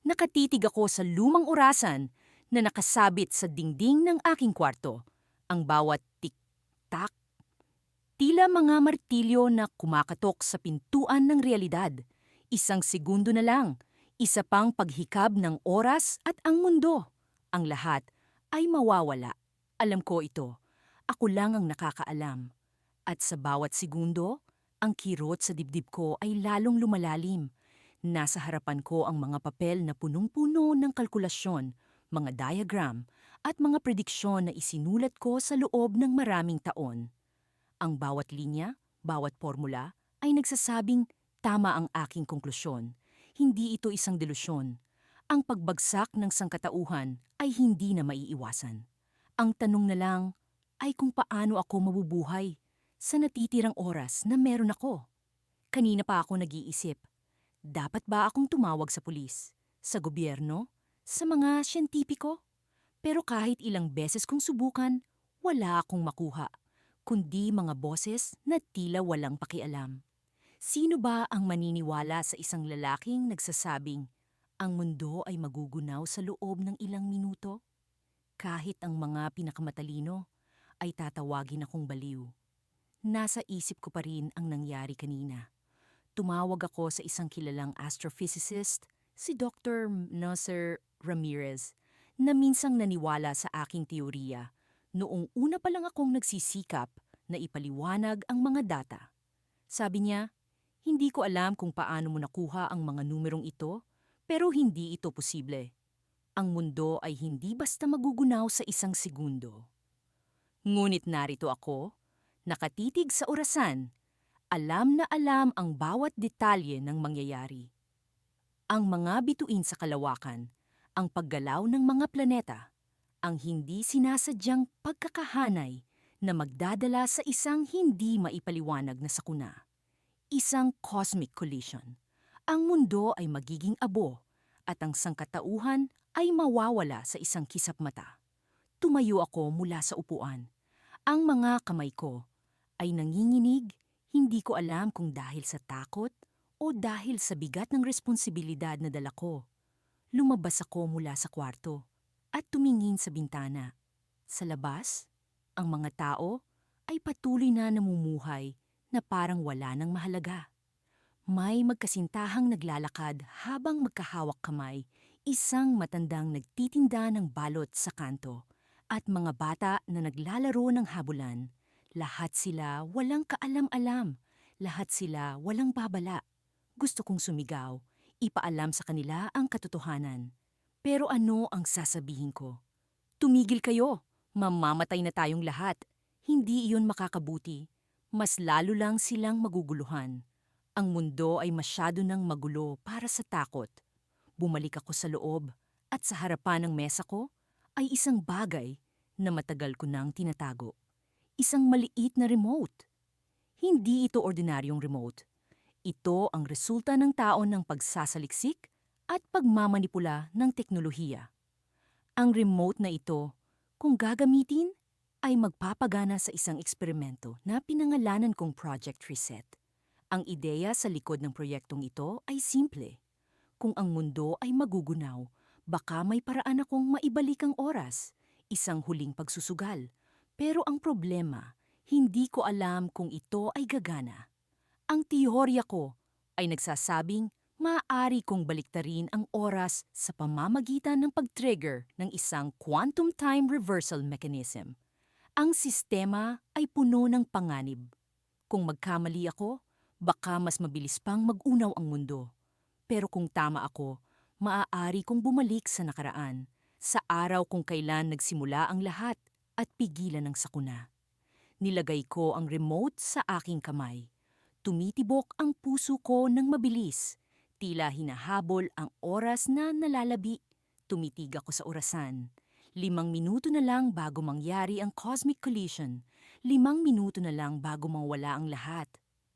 Nakatitig ako sa lumang orasan na nakasabit sa dingding ng aking kwarto. Ang bawat tik-tak, tila mga martilyo na kumakatok sa pintuan ng realidad. Isang segundo na lang, isa pang paghikab ng oras at ang mundo. Ang lahat ay mawawala. Alam ko ito. Ako lang ang nakakaalam. At sa bawat segundo, ang kirot sa dibdib ko ay lalong lumalalim. Nasa harapan ko ang mga papel na punong-puno ng kalkulasyon, mga diagram, at mga prediksyon na isinulat ko sa loob ng maraming taon. Ang bawat linya, bawat formula, ay nagsasabing tama ang aking konklusyon. Hindi ito isang delusyon. Ang pagbagsak ng sangkatauhan ay hindi na maiiwasan. Ang tanong na lang ay kung paano ako mabubuhay sa natitirang oras na meron ako. Kanina pa ako nag-iisip, dapat ba akong tumawag sa pulis, sa gobyerno, sa mga siyentipiko? Pero kahit ilang beses kong subukan, wala akong makuha, kundi mga boses na tila walang pakialam. Sino ba ang maniniwala sa isang lalaking nagsasabing, ang mundo ay magugunaw sa loob ng ilang minuto? Kahit ang mga pinakamatalino ay tatawagin akong baliw. Nasa isip ko pa rin ang nangyari kanina. Tumawag ako sa isang kilalang astrophysicist, si Dr. Nasser Ramirez, na minsang naniwala sa aking teorya noong una pa lang akong nagsisikap na ipaliwanag ang mga data. Sabi niya, hindi ko alam kung paano mo nakuha ang mga numerong ito, pero hindi ito posible. Ang mundo ay hindi basta magugunaw sa isang segundo. Ngunit narito ako, nakatitig sa orasan, alam na alam ang bawat detalye ng mangyayari. Ang mga bituin sa kalawakan, ang paggalaw ng mga planeta, ang hindi sinasadyang pagkakahanay na magdadala sa isang hindi maipaliwanag na sakuna. Isang cosmic collision. Ang mundo ay magiging abo at ang sangkatauhan ay mawawala sa isang kisap mata. Tumayo ako mula sa upuan. Ang mga kamay ko ay nanginginig, hindi ko alam kung dahil sa takot o dahil sa bigat ng responsibilidad na dala ko. Lumabas ako mula sa kwarto at tumingin sa bintana. Sa labas, ang mga tao ay patuloy na namumuhay na parang wala nang mahalaga. May magkasintahang naglalakad habang magkahawak kamay, isang matandang nagtitinda ng balot sa kanto, at mga bata na naglalaro ng habulan. Lahat sila walang kaalam-alam, lahat sila walang babala. Gusto kong sumigaw, ipaalam sa kanila ang katotohanan. Pero ano ang sasabihin ko? Tumigil kayo, mamamatay na tayong lahat. Hindi iyon makakabuti. Mas lalo lang silang maguguluhan. Ang mundo ay masyado nang magulo para sa takot. Bumalik ako sa loob at sa harapan ng mesa ko ay isang bagay na matagal ko nang tinatago. Isang maliit na remote. Hindi ito ordinaryong remote. Ito ang resulta ng taon ng pagsasaliksik at pagmamanipula ng teknolohiya. Ang remote na ito, kung gagamitin, ay magpapagana sa isang eksperimento na pinangalanan kong Project Reset. Ang ideya sa likod ng proyektong ito ay simple. Kung ang mundo ay magugunaw, baka may paraan akong maibalik ang oras, isang huling pagsusugal. Pero ang problema, hindi ko alam kung ito ay gagana. Ang teorya ko ay nagsasabing maaari kong baliktarin ang oras sa pamamagitan ng pag-trigger ng isang quantum time reversal mechanism. Ang sistema ay puno ng panganib. Kung magkamali ako, baka mas mabilis pang mag-unaw ang mundo. Pero kung tama ako, maaari kong bumalik sa nakaraan, sa araw kung kailan nagsimula ang lahat at pigilan ng sakuna. Nilagay ko ang remote sa aking kamay. Tumitibok ang puso ko ng mabilis. Tila hinahabol ang oras na nalalabi. Tumitig ako sa orasan. 5 minuto na lang bago mangyari ang cosmic collision. 5 minuto na lang bago mawala ang lahat.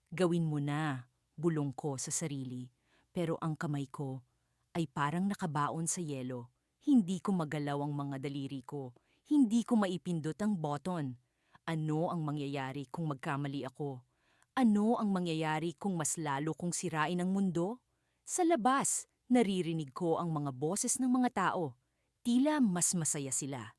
Gawin mo na, bulong ko sa sarili. Pero ang kamay ko ay parang nakabaon sa yelo. Hindi ko magalaw ang mga daliri ko. Hindi ko maipindot ang button. Ano ang mangyayari kung magkamali ako? Ano ang mangyayari kung mas lalo kong sirain ang mundo? Sa labas, Naririnig ko ang mga boses ng mga tao. Tila mas masaya sila.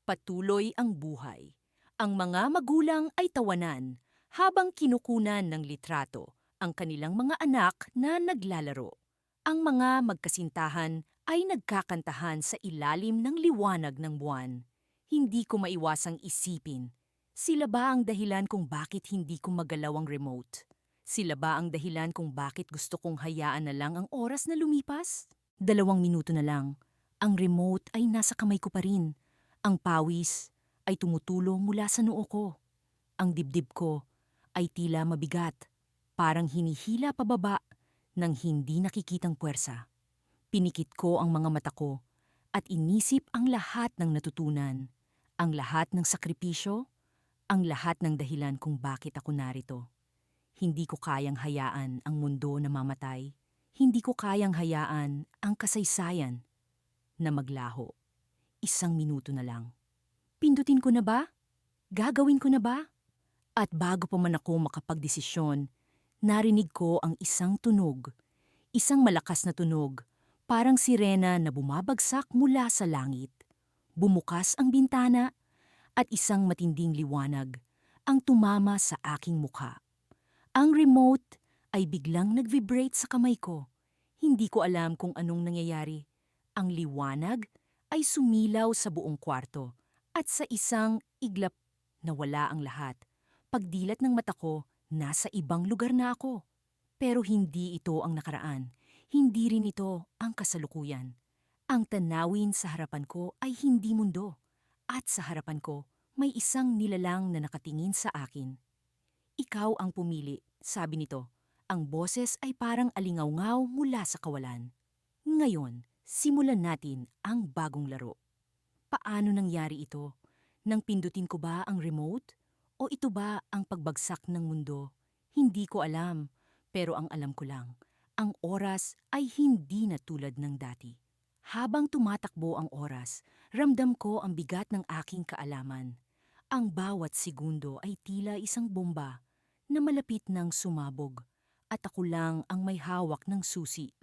Patuloy ang buhay. Ang mga magulang ay tawanan habang kinukunan ng litrato ang kanilang mga anak na naglalaro. Ang mga magkasintahan ay nagkakantahan sa ilalim ng liwanag ng buwan. Hindi ko maiwasang isipin, sila ba ang dahilan kung bakit hindi ko magalaw ang remote? Sila ba ang dahilan kung bakit gusto kong hayaan na lang ang oras na lumipas? 2 minuto na lang. Ang remote ay nasa kamay ko pa rin. Ang pawis ay tumutulo mula sa noo ko. Ang dibdib ko ay tila mabigat, parang hinihila pababa ng hindi nakikitang puwersa. Pinikit ko ang mga mata ko at inisip ang lahat ng natutunan, ang lahat ng sakripisyo, ang lahat ng dahilan kung bakit ako narito. Hindi ko kayang hayaan ang mundo na mamatay. Hindi ko kayang hayaan ang kasaysayan na maglaho. 1 minuto na lang. Pindutin ko na ba? Gagawin ko na ba? At bago pa man ako makapagdesisyon, narinig ko ang isang tunog. Isang malakas na tunog, parang sirena na bumabagsak mula sa langit. Bumukas ang bintana at isang matinding liwanag ang tumama sa aking mukha. Ang remote ay biglang nag-vibrate sa kamay ko. Hindi ko alam kung anong nangyayari. Ang liwanag ay sumilaw sa buong kwarto at sa isang iglap nawala ang lahat. Pagdilat ng mata ko, nasa ibang lugar na ako. Pero hindi ito ang nakaraan. Hindi rin ito ang kasalukuyan. Ang tanawin sa harapan ko ay hindi mundo. At sa harapan ko, may isang nilalang na nakatingin sa akin. Ikaw ang pumili, sabi nito. Ang boses ay parang alingaw-ngaw mula sa kawalan. Ngayon, simulan natin ang bagong laro. Paano nangyari ito? Nang pindutin ko ba ang remote? O ito ba ang pagbagsak ng mundo? Hindi ko alam, pero ang alam ko lang, ang oras ay hindi na tulad ng dati. Habang tumatakbo ang oras, ramdam ko ang bigat ng aking kaalaman. Ang bawat segundo ay tila isang bomba na malapit ng sumabog at ako lang ang may hawak ng susi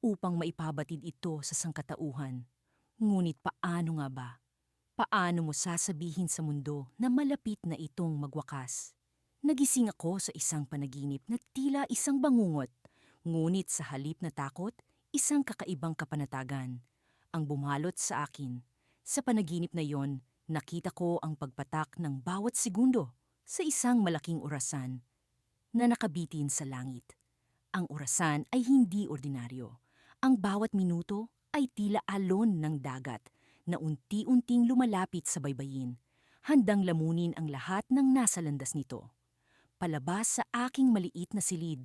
upang maipabatid ito sa sangkatauhan. Ngunit paano nga ba? Paano mo sasabihin sa mundo na malapit na itong magwakas? Nagising ako sa isang panaginip na tila isang bangungot, ngunit sa halip na takot, isang kakaibang kapanatagan ang bumalot sa akin. Sa panaginip na yon, nakita ko ang pagpatak ng bawat segundo sa isang malaking orasan na nakabitin sa langit. Ang orasan ay hindi ordinaryo. Ang bawat minuto ay tila alon ng dagat na unti-unting lumalapit sa baybayin, handang lamunin ang lahat ng nasa landas nito. Palabas sa aking maliit na silid,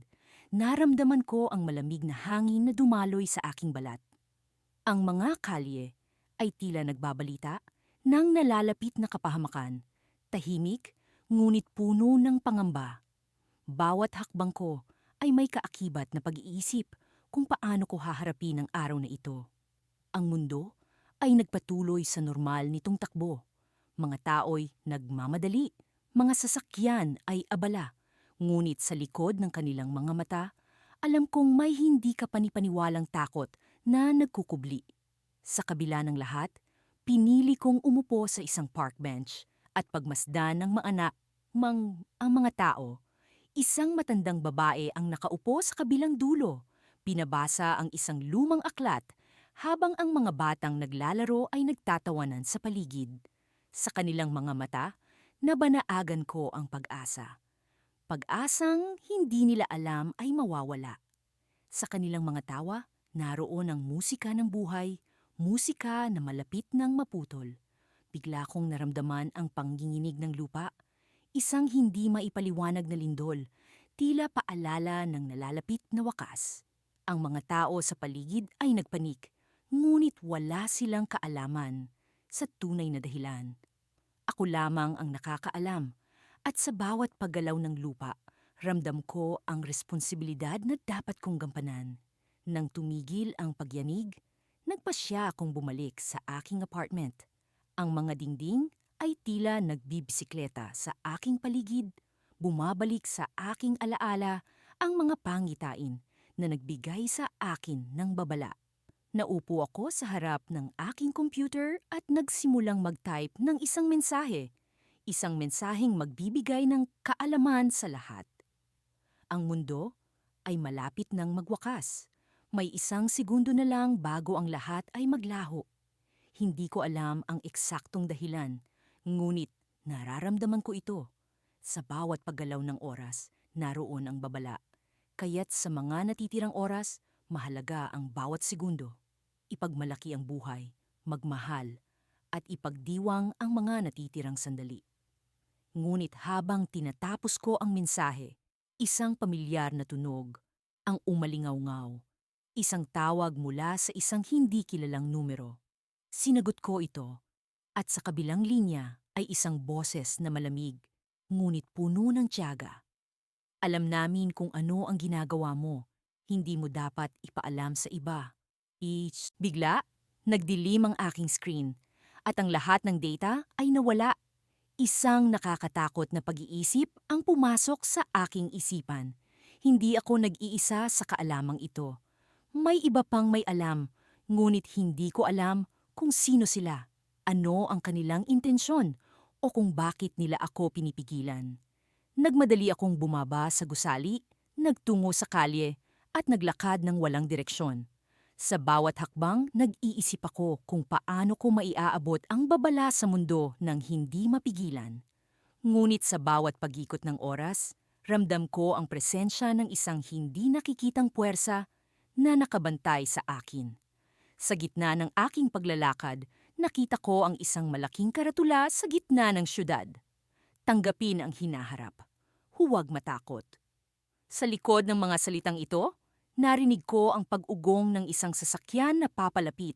naramdaman ko ang malamig na hangin na dumaloy sa aking balat. Ang mga kalye ay tila nagbabalita ng nalalapit na kapahamakan, tahimik ngunit puno ng pangamba. Bawat hakbang ko ay may kaakibat na pag-iisip kung paano ko haharapin ang araw na ito. Ang mundo ay nagpatuloy sa normal nitong takbo. Mga tao'y nagmamadali, mga sasakyan ay abala. Ngunit sa likod ng kanilang mga mata, alam kong may hindi kapanipaniwalang takot na nagkukubli. Sa kabila ng lahat, pinili kong umupo sa isang park bench at pagmasdan ng ang mga tao. Isang matandang babae ang nakaupo sa kabilang dulo. Pinabasa ang isang lumang aklat habang ang mga batang naglalaro ay nagtatawanan sa paligid. Sa kanilang mga mata, nabanaagan ko ang pag-asa. Pag-asang hindi nila alam ay mawawala. Sa kanilang mga tawa, naroon ang musika ng buhay, musika na malapit ng maputol. Bigla kong naramdaman ang panginginig ng lupa. Isang hindi maipaliwanag na lindol, tila paalala ng nalalapit na wakas. Ang mga tao sa paligid ay nagpanik, ngunit wala silang kaalaman sa tunay na dahilan. Ako lamang ang nakakaalam, at sa bawat paggalaw ng lupa, ramdam ko ang responsibilidad na dapat kong gampanan. Nang tumigil ang pagyanig, nagpasya akong bumalik sa aking apartment. Ang mga dingding ay tila nagbibisikleta sa aking paligid, bumabalik sa aking alaala ang mga pangitain na nagbigay sa akin ng babala. Naupo ako sa harap ng aking computer at nagsimulang mag-type ng isang mensahe. Isang mensaheng magbibigay ng kaalaman sa lahat. Ang mundo ay malapit ng magwakas. May isang segundo na lang bago ang lahat ay maglaho. Hindi ko alam ang eksaktong dahilan, ngunit nararamdaman ko ito. Sa bawat paggalaw ng oras, naroon ang babala. Kaya't sa mga natitirang oras, mahalaga ang bawat segundo. Ipagmalaki ang buhay, magmahal, at ipagdiwang ang mga natitirang sandali. Ngunit habang tinatapos ko ang mensahe, isang pamilyar na tunog ang umalingaw-ngaw. Isang tawag mula sa isang hindi kilalang numero. Sinagot ko ito at sa kabilang linya ay isang boses na malamig, ngunit puno ng tiyaga. Alam namin kung ano ang ginagawa mo. Hindi mo dapat ipaalam sa iba. Bigla, nagdilim ang aking screen at ang lahat ng data ay nawala. Isang nakakatakot na pag-iisip ang pumasok sa aking isipan. Hindi ako nag-iisa sa kaalamang ito. May iba pang may alam, ngunit hindi ko alam kung sino sila, ano ang kanilang intensyon, o kung bakit nila ako pinipigilan. Nagmadali akong bumaba sa gusali, nagtungo sa kalye, at naglakad ng walang direksyon. Sa bawat hakbang, nag-iisip ako kung paano ko maiaabot ang babala sa mundo nang hindi mapigilan. Ngunit sa bawat pag-ikot ng oras, ramdam ko ang presensya ng isang hindi nakikitang puwersa na nakabantay sa akin. Sa gitna ng aking paglalakad, nakita ko ang isang malaking karatula sa gitna ng syudad. Tanggapin ang hinaharap. Huwag matakot. Sa likod ng mga salitang ito, narinig ko ang pag-ugong ng isang sasakyan na papalapit.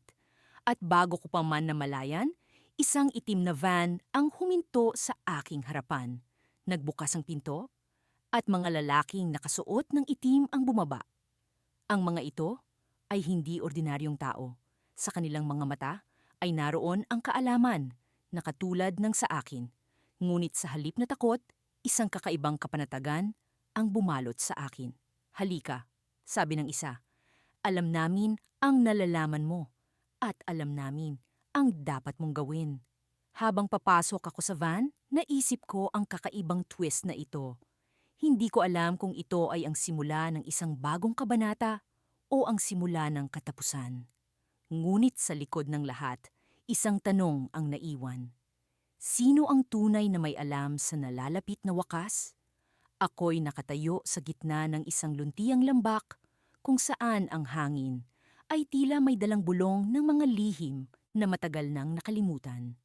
At bago ko pa man namalayan, isang itim na van ang huminto sa aking harapan. Nagbukas ang pinto at mga lalaking nakasuot ng itim ang bumaba. Ang mga ito ay hindi ordinaryong tao. Sa kanilang mga mata ay naroon ang kaalaman na katulad ng sa akin. Ngunit sa halip na takot, isang kakaibang kapanatagan ang bumalot sa akin. Halika, sabi ng isa. Alam namin ang nalalaman mo at alam namin ang dapat mong gawin. Habang papasok ako sa van, naisip ko ang kakaibang twist na ito. Hindi ko alam kung ito ay ang simula ng isang bagong kabanata o ang simula ng katapusan. Ngunit sa likod ng lahat, isang tanong ang naiwan. Sino ang tunay na may alam sa nalalapit na wakas? Ako'y nakatayo sa gitna ng isang luntiang lambak kung saan ang hangin ay tila may dalang bulong ng mga lihim na matagal nang nakalimutan.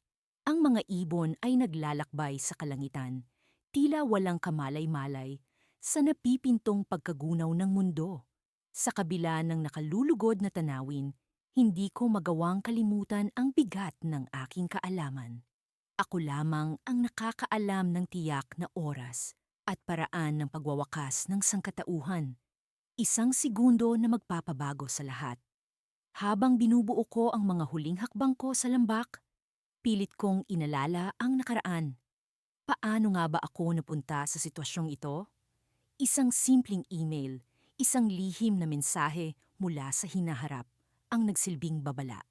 Ang mga ibon ay naglalakbay sa kalangitan, tila walang kamalay-malay sa napipintong pagkagunaw ng mundo. Sa kabila ng nakalulugod na tanawin, hindi ko magawang kalimutan ang bigat ng aking kaalaman. Ako lamang ang nakakaalam ng tiyak na oras at paraan ng pagwawakas ng sangkatauhan. Isang segundo na magpapabago sa lahat. Habang binubuo ko ang mga huling hakbang ko sa lambak, pilit kong inalala ang nakaraan. Paano nga ba ako napunta sa sitwasyong ito? Isang simpleng email, isang lihim na mensahe mula sa hinaharap ang nagsilbing babala.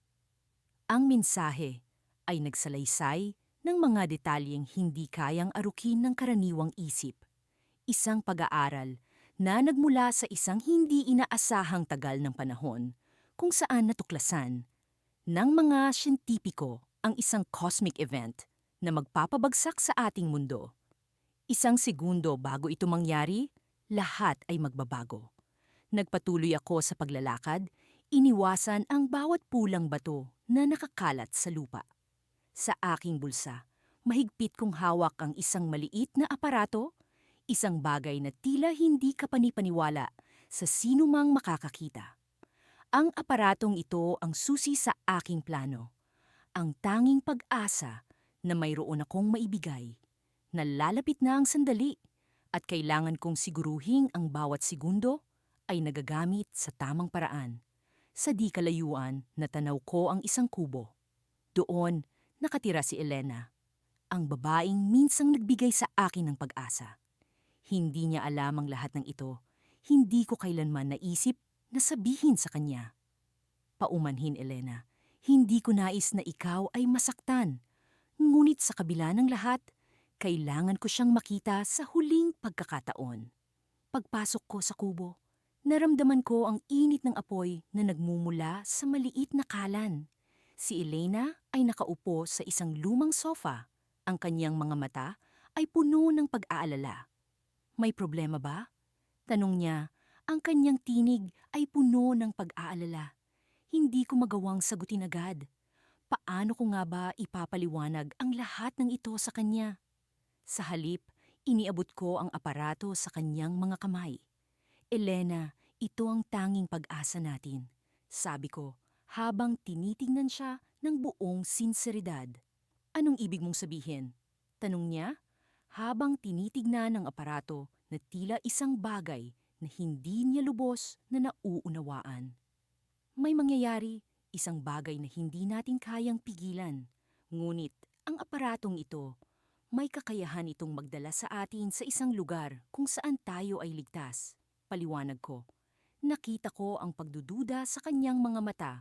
Ang mensahe ay nagsalaysay ng mga detalyeng hindi kayang arukin ng karaniwang isip. Isang pag-aaral na nagmula sa isang hindi inaasahang tagal ng panahon kung saan natuklasan ng mga siyentipiko ang isang cosmic event na magpapabagsak sa ating mundo. Isang segundo bago ito mangyari, lahat ay magbabago. Nagpatuloy ako sa paglalakad, iniwasan ang bawat pulang bato na nakakalat sa lupa. Sa aking bulsa, mahigpit kong hawak ang isang maliit na aparato, isang bagay na tila hindi kapanipaniwala sa sinumang makakakita. Ang aparatong ito ang susi sa aking plano, ang tanging pag-asa na mayroon akong maibigay. Nalalapit na ang sandali at kailangan kong siguruhing ang bawat segundo ay nagagamit sa tamang paraan. Sa di kalayuan, natanaw ko ang isang kubo. Doon, nakatira si Elena, ang babaeng minsang nagbigay sa akin ng pag-asa. Hindi niya alam ang lahat ng ito. Hindi ko kailanman naisip na sabihin sa kanya. Paumanhin, Elena. Hindi ko nais na ikaw ay masaktan. Ngunit sa kabila ng lahat, kailangan ko siyang makita sa huling pagkakataon. Pagpasok ko sa kubo, naramdaman ko ang init ng apoy na nagmumula sa maliit na kalan. Si Elena ay nakaupo sa isang lumang sofa. Ang kanyang mga mata ay puno ng pag-aalala. May problema ba? Tanong niya. Ang kanyang tinig ay puno ng pag-aalala. Hindi ko magawang sagutin agad. Paano ko nga ba ipapaliwanag ang lahat ng ito sa kanya? Sa halip, iniabot ko ang aparato sa kanyang mga kamay. Elena, ito ang tanging pag-asa natin, sabi ko habang tinitingnan siya ng buong sinseridad. Anong ibig mong sabihin? Tanong niya habang tinitignan ang aparato na tila isang bagay na hindi niya lubos na nauunawaan. May mangyayari, isang bagay na hindi natin kayang pigilan. Ngunit ang aparatong ito, may kakayahan itong magdala sa atin sa isang lugar kung saan tayo ay ligtas. Paliwanag ko. Nakita ko ang pagdududa sa kanyang mga mata,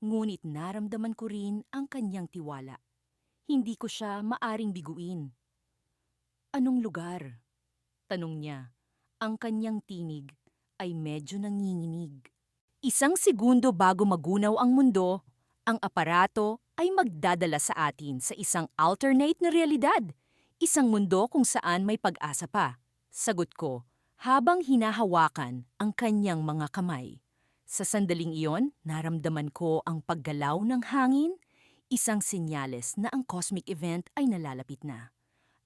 ngunit naramdaman ko rin ang kanyang tiwala. Hindi ko siya maaring biguin. Anong lugar? Tanong niya. Ang kanyang tinig ay medyo nanginginig. Isang segundo bago magunaw ang mundo, ang aparato ay magdadala sa atin sa isang alternate na realidad. Isang mundo kung saan may pag-asa pa. Sagot ko, habang hinahawakan ang kanyang mga kamay. Sa sandaling iyon, naramdaman ko ang paggalaw ng hangin, isang senyales na ang cosmic event ay nalalapit na.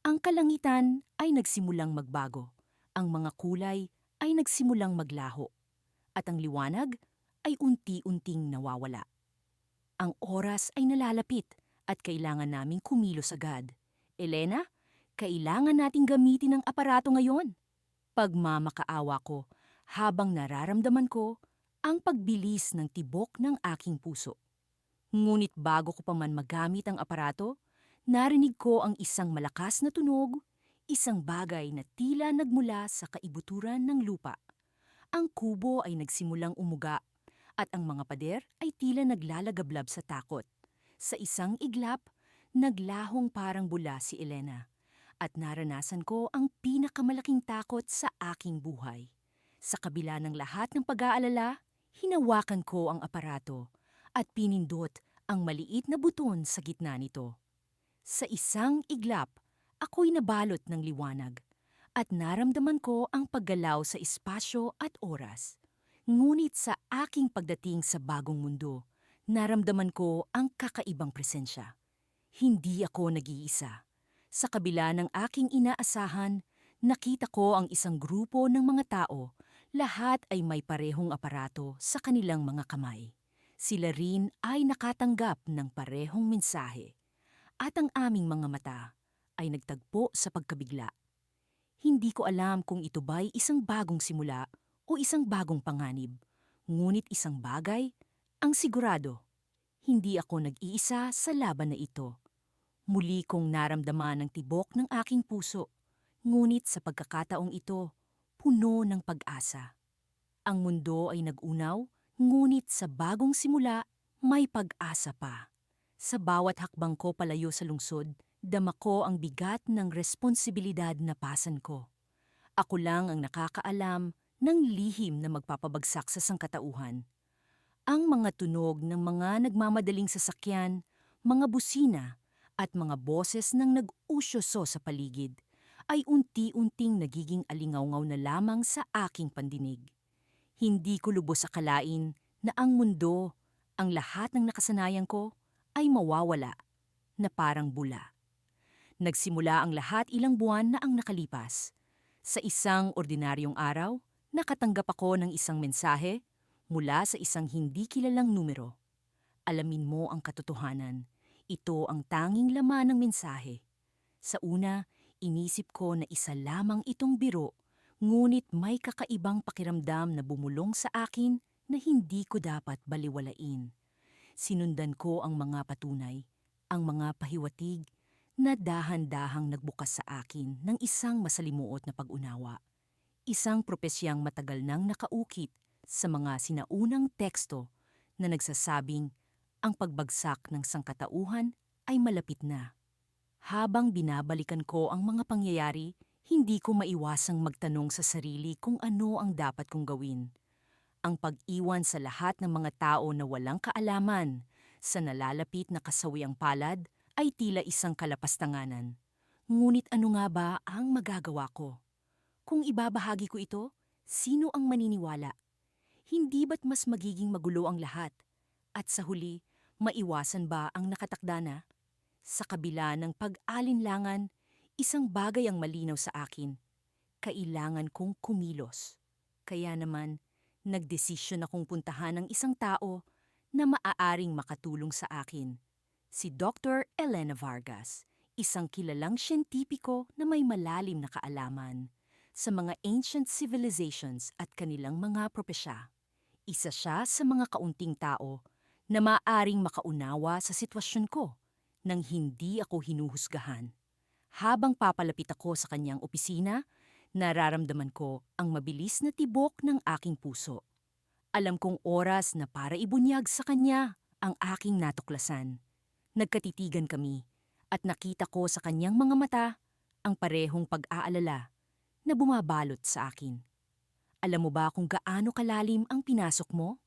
Ang kalangitan ay nagsimulang magbago. Ang mga kulay ay nagsimulang maglaho. At ang liwanag ay unti-unting nawawala. Ang oras ay nalalapit at kailangan naming kumilos agad. Elena, kailangan nating gamitin ang aparato ngayon. Pagmamakaawa ko habang nararamdaman ko ang pagbilis ng tibok ng aking puso. Ngunit bago ko pa man magamit ang aparato, narinig ko ang isang malakas na tunog, isang bagay na tila nagmula sa kaibuturan ng lupa. Ang kubo ay nagsimulang umuga at ang mga pader ay tila naglalagablab sa takot. Sa isang iglap, naglahong parang bula si Elena at naranasan ko ang pinakamalaking takot sa aking buhay. Sa kabila ng lahat ng pag-aalala, hinawakan ko ang aparato at pinindot ang maliit na buton sa gitna nito. Sa isang iglap, ako'y nabalot ng liwanag at naramdaman ko ang paggalaw sa espasyo at oras. Ngunit sa aking pagdating sa bagong mundo, naramdaman ko ang kakaibang presensya. Hindi ako nag-iisa. Sa kabila ng aking inaasahan, nakita ko ang isang grupo ng mga tao. Lahat ay may parehong aparato sa kanilang mga kamay. Sila rin ay nakatanggap ng parehong mensahe. At ang aming mga mata ay nagtagpo sa pagkabigla. Hindi ko alam kung ito ba'y isang bagong simula o isang bagong panganib. Ngunit isang bagay, ang sigurado, hindi ako nag-iisa sa laban na ito. Muli kong naramdaman ang tibok ng aking puso, ngunit sa pagkakataong ito, puno ng pag-asa. Ang mundo ay nag-unaw, ngunit sa bagong simula, may pag-asa pa. Sa bawat hakbang ko palayo sa lungsod, dama ko ang bigat ng responsibilidad na pasan ko. Ako lang ang nakakaalam ng lihim na magpapabagsak sa sangkatauhan. Ang mga tunog ng mga nagmamadaling sasakyan, mga busina, at mga boses ng nag-usyoso sa paligid ay unti-unting nagiging alingawngaw na lamang sa aking pandinig. Hindi ko lubos akalain na ang mundo, ang lahat ng nakasanayan ko, ay mawawala na parang bula. Nagsimula ang lahat ilang buwan na ang nakalipas. Sa isang ordinaryong araw, nakatanggap ako ng isang mensahe mula sa isang hindi kilalang numero. Alamin mo ang katotohanan. Ito ang tanging laman ng mensahe. Sa una, inisip ko na isa lamang itong biro, ngunit may kakaibang pakiramdam na bumulong sa akin na hindi ko dapat baliwalain. Sinundan ko ang mga patunay, ang mga pahiwatig, na dahan-dahang nagbukas sa akin ng isang masalimuot na pag-unawa. Isang propesyang matagal nang nakaukit sa mga sinaunang teksto na nagsasabing ang pagbagsak ng sangkatauhan ay malapit na. Habang binabalikan ko ang mga pangyayari, hindi ko maiwasang magtanong sa sarili kung ano ang dapat kong gawin. Ang pag-iwan sa lahat ng mga tao na walang kaalaman sa nalalapit na kasawiang palad ay tila isang kalapastanganan. Ngunit ano nga ba ang magagawa ko? Kung ibabahagi ko ito, sino ang maniniwala? Hindi ba't mas magiging magulo ang lahat? At sa huli, maiwasan ba ang nakatakda na? Sa kabila ng pag-alinlangan, isang bagay ang malinaw sa akin. Kailangan kong kumilos. Kaya naman, nagdesisyon akong puntahan ng isang tao na maaaring makatulong sa akin. Si Dr. Elena Vargas, isang kilalang siyentipiko na may malalim na kaalaman sa mga ancient civilizations at kanilang mga propesya. Isa siya sa mga kaunting tao na maaaring makaunawa sa sitwasyon ko nang hindi ako hinuhusgahan. Habang papalapit ako sa kanyang opisina, nararamdaman ko ang mabilis na tibok ng aking puso. Alam kong oras na para ibunyag sa kanya ang aking natuklasan. Nagkatitigan kami at nakita ko sa kanyang mga mata ang parehong pag-aalala na bumabalot sa akin. Alam mo ba kung gaano kalalim ang pinasok mo?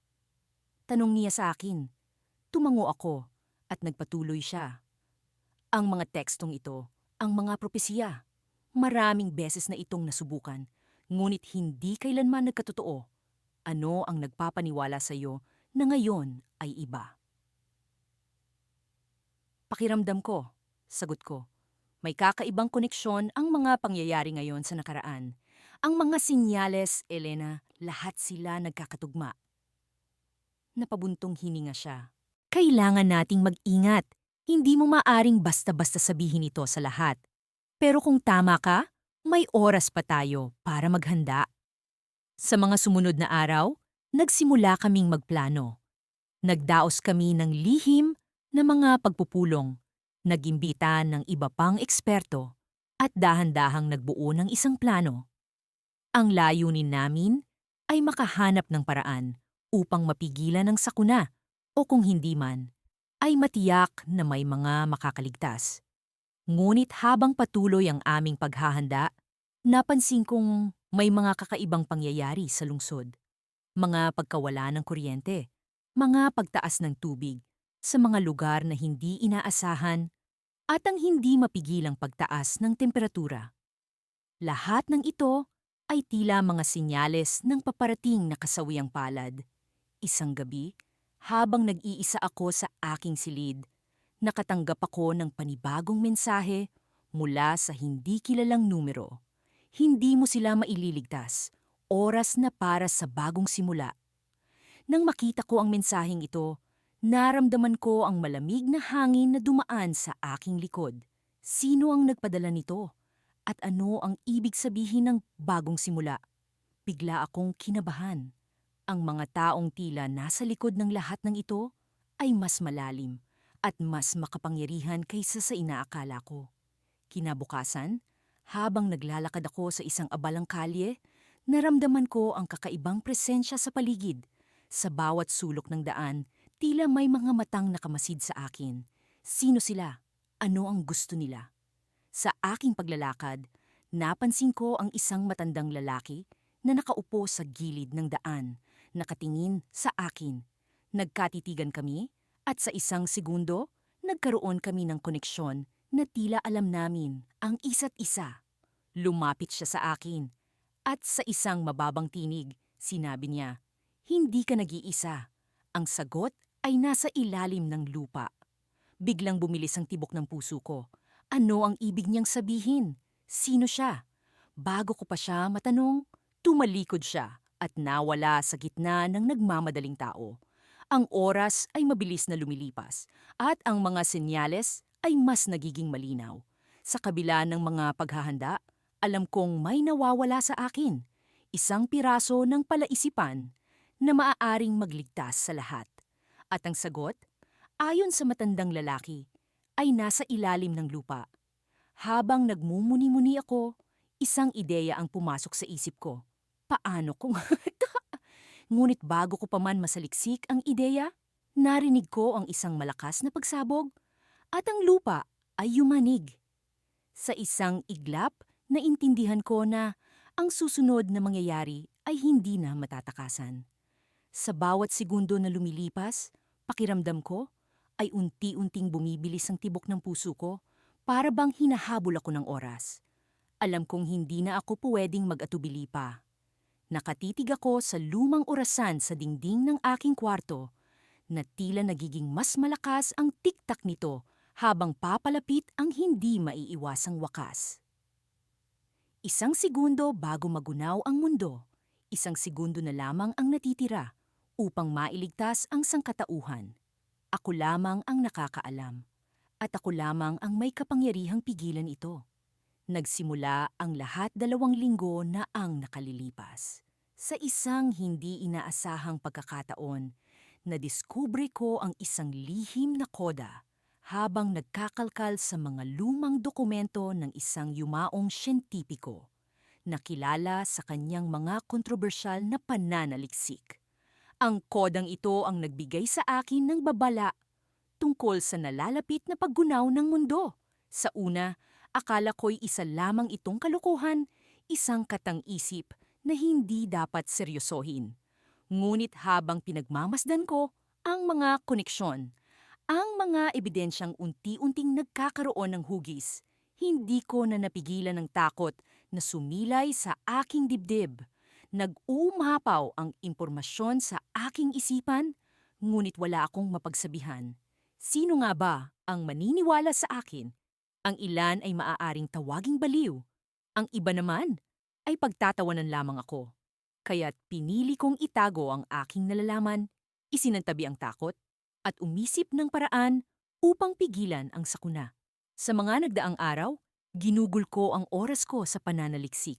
Tanong niya sa akin. Tumango ako at nagpatuloy siya. Ang mga tekstong ito, ang mga propesiya, maraming beses na itong nasubukan, ngunit hindi kailanman nagkatotoo. Ano ang nagpapaniwala sa iyo na ngayon ay iba? Pakiramdam ko, sagot ko. May kakaibang koneksyon ang mga pangyayari ngayon sa nakaraan. Ang mga sinyales, Elena, lahat sila nagkakatugma. Napabuntong hininga siya. Kailangan nating mag-ingat. Hindi mo maaring basta-basta sabihin ito sa lahat. Pero kung tama ka, may oras pa tayo para maghanda. Sa mga sumunod na araw, nagsimula kaming magplano. Nagdaos kami ng lihim na mga pagpupulong, nagimbita ng iba pang eksperto, at dahan-dahang nagbuo ng isang plano. Ang layunin namin ay makahanap ng paraan upang mapigilan ang sakuna o kung hindi man, ay matiyak na may mga makakaligtas. Ngunit habang patuloy ang aming paghahanda, napansin kong may mga kakaibang pangyayari sa lungsod. Mga pagkawala ng kuryente, mga pagtaas ng tubig sa mga lugar na hindi inaasahan at ang hindi mapigilang pagtaas ng temperatura. Lahat ng ito ay tila mga sinyales ng paparating na kasawiang palad. Isang gabi, habang nag-iisa ako sa aking silid, nakatanggap ako ng panibagong mensahe mula sa hindi kilalang numero. Hindi mo sila maililigtas. Oras na para sa bagong simula. Nang makita ko ang mensaheng ito, naramdaman ko ang malamig na hangin na dumaan sa aking likod. Sino ang nagpadala nito? At ano ang ibig sabihin ng bagong simula? Bigla akong kinabahan. Ang mga taong tila nasa likod ng lahat ng ito ay mas malalim at mas makapangyarihan kaysa sa inaakala ko. Kinabukasan, habang naglalakad ako sa isang abalang kalye, naramdaman ko ang kakaibang presensya sa paligid. Sa bawat sulok ng daan, tila may mga matang nakamasid sa akin. Sino sila? Ano ang gusto nila? Sa aking paglalakad, napansin ko ang isang matandang lalaki na nakaupo sa gilid ng daan, nakatingin sa akin. Nagkatitigan kami at sa isang segundo, nagkaroon kami ng koneksyon na tila alam namin ang isa't isa. Lumapit siya sa akin at sa isang mababang tinig, sinabi niya, "Hindi ka nag-iisa. Ang sagot ay nasa ilalim ng lupa." Biglang bumilis ang tibok ng puso ko. Ano ang ibig niyang sabihin? Sino siya? Bago ko pa siya matanong, tumalikod siya at nawala sa gitna ng nagmamadaling tao. Ang oras ay mabilis na lumilipas at ang mga senyales ay mas nagiging malinaw. Sa kabila ng mga paghahanda, alam kong may nawawala sa akin. Isang piraso ng palaisipan na maaaring magligtas sa lahat. At ang sagot, ayon sa matandang lalaki, ay nasa ilalim ng lupa. Habang nagmumuni-muni ako, isang ideya ang pumasok sa isip ko. Paano kung... Ngunit bago ko pa man masaliksik ang ideya, Narinig ko ang isang malakas na pagsabog at ang lupa ay yumanig. Sa isang iglap, naintindihan ko na ang susunod na mangyayari ay hindi na matatakasan. Sa bawat segundo na lumilipas, pakiramdam ko ay unti-unting bumibilis ang tibok ng puso ko para bang hinahabol ako ng oras. Alam kong hindi na ako pwedeng mag-atubili pa. Nakatitig ako sa lumang orasan sa dingding ng aking kwarto na tila nagiging mas malakas ang tiktak nito habang papalapit ang hindi maiiwasang wakas. Isang segundo bago magunaw ang mundo, isang segundo na lamang ang natitira upang mailigtas ang sangkatauhan. Ako lamang ang nakakaalam at ako lamang ang may kapangyarihang pigilan ito. Nagsimula ang lahat 2 linggo na ang nakalilipas. Sa isang hindi inaasahang pagkakataon, nadiskubre ko ang isang lihim na koda habang nagkakalkal sa mga lumang dokumento ng isang yumaong siyentipiko na kilala sa kanyang mga kontrobersyal na pananaliksik. Ang kodang ito ang nagbigay sa akin ng babala tungkol sa nalalapit na paggunaw ng mundo. Sa una, akala ko'y isa lamang itong kalokohan, isang katang-isip na hindi dapat seryosohin. Ngunit habang pinagmamasdan ko ang mga koneksyon, ang mga ebidensyang unti-unting nagkakaroon ng hugis, hindi ko na napigilan ng takot na sumilay sa aking dibdib. Nag-uumapaw ang impormasyon sa aking isipan, ngunit wala akong mapagsabihan. Sino nga ba ang maniniwala sa akin? Ang ilan ay maaaring tawaging baliw. Ang iba naman ay pagtatawanan lamang ako. Kaya't pinili kong itago ang aking nalalaman, isinantabi ang takot, at umisip ng paraan upang pigilan ang sakuna. Sa mga nagdaang araw, ginugol ko ang oras ko sa pananaliksik.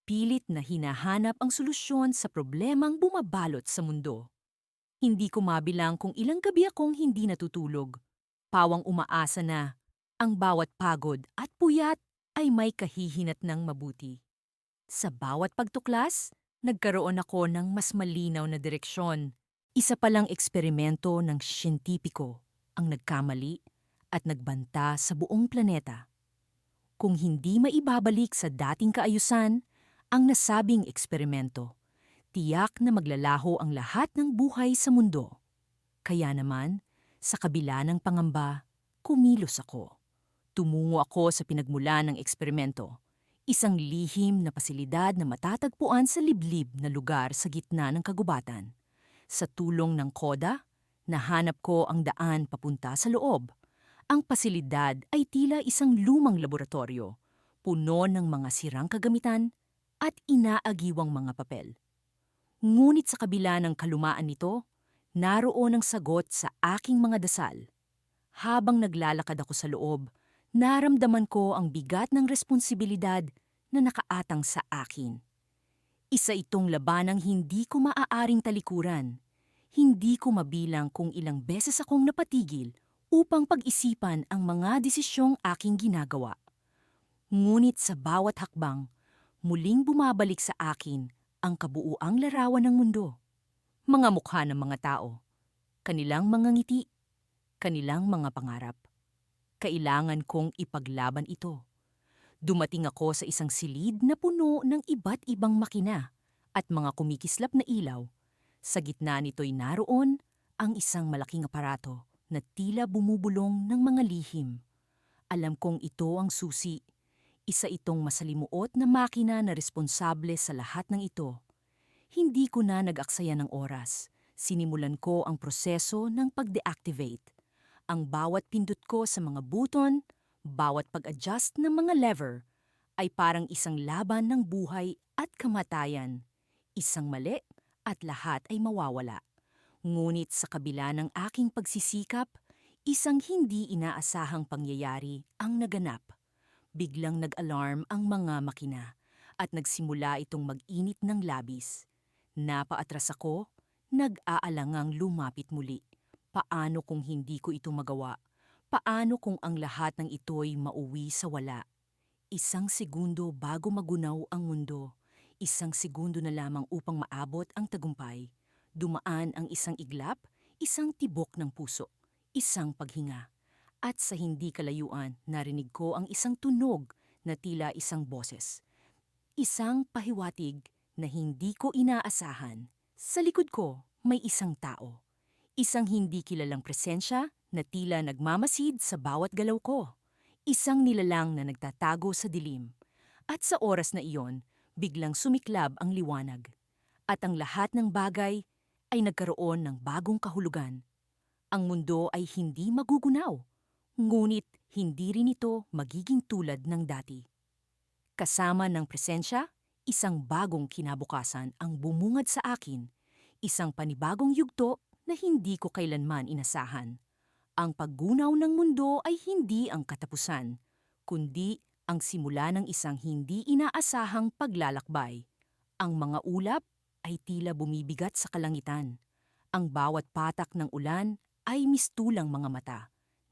Pilit na hinahanap ang solusyon sa problemang bumabalot sa mundo. Hindi ko mabilang kung ilang gabi akong hindi natutulog. Pawang umaasa na ang bawat pagod at puyat ay may kahihinat ng mabuti. Sa bawat pagtuklas, nagkaroon ako ng mas malinaw na direksyon. Isa palang eksperimento ng siyentipiko ang nagkamali at nagbanta sa buong planeta. Kung hindi maibabalik sa dating kaayusan ang nasabing eksperimento, tiyak na maglalaho ang lahat ng buhay sa mundo. Kaya naman, sa kabila ng pangamba, kumilos ako. Tumungo ako sa pinagmulan ng eksperimento, isang lihim na pasilidad na matatagpuan sa liblib na lugar sa gitna ng kagubatan. Sa tulong ng koda, nahanap ko ang daan papunta sa loob. Ang pasilidad ay tila isang lumang laboratorio, puno ng mga sirang kagamitan at inaagiwang mga papel. Ngunit sa kabila ng kalumaan nito, naroon ang sagot sa aking mga dasal. Habang naglalakad ako sa loob, naramdaman ko ang bigat ng responsibilidad na nakaatang sa akin. Isa itong labanang hindi ko maaaring talikuran. Hindi ko mabilang kung ilang beses akong napatigil upang pag-isipan ang mga desisyong aking ginagawa. Ngunit sa bawat hakbang, muling bumabalik sa akin ang kabuuang larawan ng mundo. Mga mukha ng mga tao, kanilang mga ngiti, kanilang mga pangarap. Kailangan kong ipaglaban ito. Dumating ako sa isang silid na puno ng iba't ibang makina at mga kumikislap na ilaw. Sa gitna nito'y naroon ang isang malaking aparato na tila bumubulong ng mga lihim. Alam kong ito ang susi. Isa itong masalimuot na makina na responsable sa lahat ng ito. Hindi ko na nag-aksaya ng oras. Sinimulan ko ang proseso ng pag-deactivate. Ang bawat pindot ko sa mga buton, bawat pag-adjust ng mga lever, ay parang isang laban ng buhay at kamatayan. Isang mali at lahat ay mawawala. Ngunit sa kabila ng aking pagsisikap, isang hindi inaasahang pangyayari ang naganap. Biglang nag-alarm ang mga makina at nagsimula itong mag-init ng labis. Napaatras ako, nag-aalangang lumapit muli. Paano kung hindi ko ito magawa? Paano kung ang lahat ng ito'y mauwi sa wala? Isang segundo bago magunaw ang mundo. Isang segundo na lamang upang maabot ang tagumpay. Dumaan ang isang iglap, isang tibok ng puso, isang paghinga. At sa hindi kalayuan, narinig ko ang isang tunog na tila isang boses. Isang pahiwatig na hindi ko inaasahan. Sa likod ko, may isang tao. Isang hindi kilalang presensya na tila nagmamasid sa bawat galaw ko. Isang nilalang na nagtatago sa dilim. At sa oras na iyon, biglang sumiklab ang liwanag. At ang lahat ng bagay ay nagkaroon ng bagong kahulugan. Ang mundo ay hindi magugunaw, ngunit hindi rin ito magiging tulad ng dati. Kasama ng presensya, isang bagong kinabukasan ang bumungad sa akin, isang panibagong yugto na hindi ko kailanman inasahan. Ang paggunaw ng mundo ay hindi ang katapusan, kundi ang simula ng isang hindi inaasahang paglalakbay. Ang mga ulap ay tila bumibigat sa kalangitan. Ang bawat patak ng ulan ay mistulang mga mata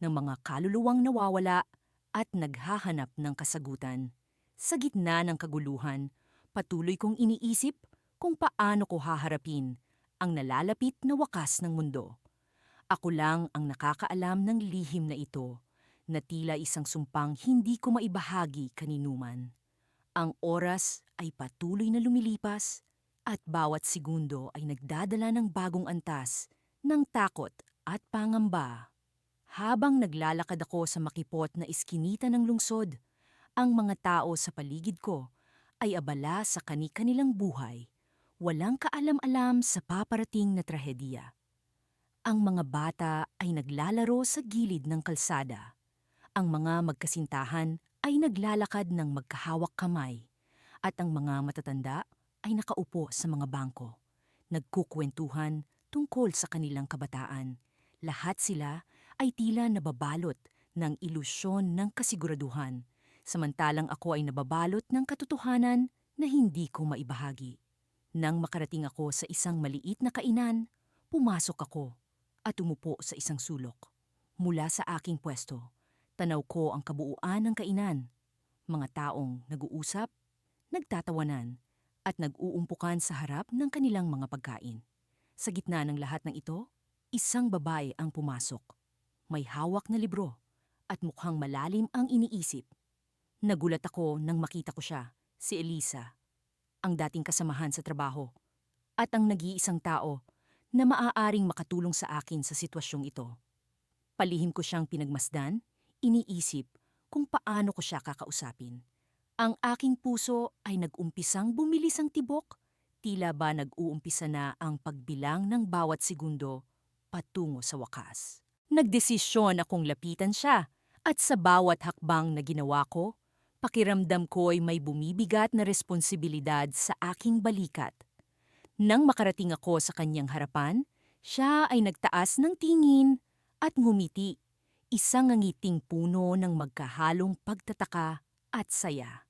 ng mga kaluluwang nawawala at naghahanap ng kasagutan. Sa gitna ng kaguluhan, patuloy kong iniisip kung paano ko haharapin ang nalalapit na wakas ng mundo. Ako lang ang nakakaalam ng lihim na ito, na tila isang sumpang hindi ko maibahagi kaninuman. Ang oras ay patuloy na lumilipas at bawat segundo ay nagdadala ng bagong antas, ng takot at pangamba. Habang naglalakad ako sa makipot na iskinita ng lungsod, ang mga tao sa paligid ko ay abala sa kani-kanilang buhay, walang kaalam-alam sa paparating na trahedya. Ang mga bata ay naglalaro sa gilid ng kalsada. Ang mga magkasintahan ay naglalakad ng magkahawak kamay. At ang mga matatanda ay nakaupo sa mga bangko, nagkukwentuhan tungkol sa kanilang kabataan. Lahat sila ay tila nababalot ng ilusyon ng kasiguraduhan, samantalang ako ay nababalot ng katotohanan na hindi ko maibahagi. Nang makarating ako sa isang maliit na kainan, pumasok ako at umupo sa isang sulok. Mula sa aking pwesto, tanaw ko ang kabuuan ng kainan. Mga taong nag-uusap, nagtatawanan, at nag-uumpukan sa harap ng kanilang mga pagkain. Sa gitna ng lahat ng ito, isang babae ang pumasok. May hawak na libro at mukhang malalim ang iniisip. Nagulat ako nang makita ko siya, si Elisa, ang dating kasamahan sa trabaho, at ang nag-iisang tao na maaaring makatulong sa akin sa sitwasyong ito. Palihim ko siyang pinagmasdan, iniisip kung paano ko siya kakausapin. Ang aking puso ay nag-umpisang bumilis ang tibok, tila ba nag-uumpisa na ang pagbilang ng bawat segundo patungo sa wakas. Nagdesisyon akong lapitan siya at sa bawat hakbang na ginawa ko, pakiramdam ko'y may bumibigat na responsibilidad sa aking balikat. Nang makarating ako sa kanyang harapan, siya ay nagtaas ng tingin at ngumiti, isang ngangiting puno ng magkahalong pagtataka at saya.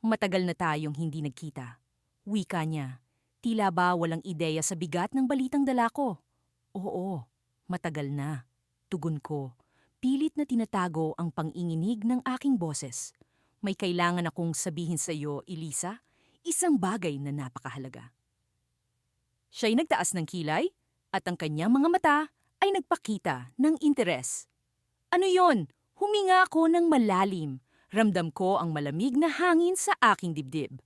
Matagal na tayong hindi nagkita. Wika niya, tila ba walang ideya sa bigat ng balitang dala ko? Oo, matagal na. Tugon ko, pilit na tinatago ang panginginig ng aking boses. May kailangan akong sabihin sa iyo, Elisa, isang bagay na napakahalaga. Siya'y nagtaas ng kilay at ang kanyang mga mata ay nagpakita ng interes. Ano yon? Huminga ako ng malalim. Ramdam ko ang malamig na hangin sa aking dibdib.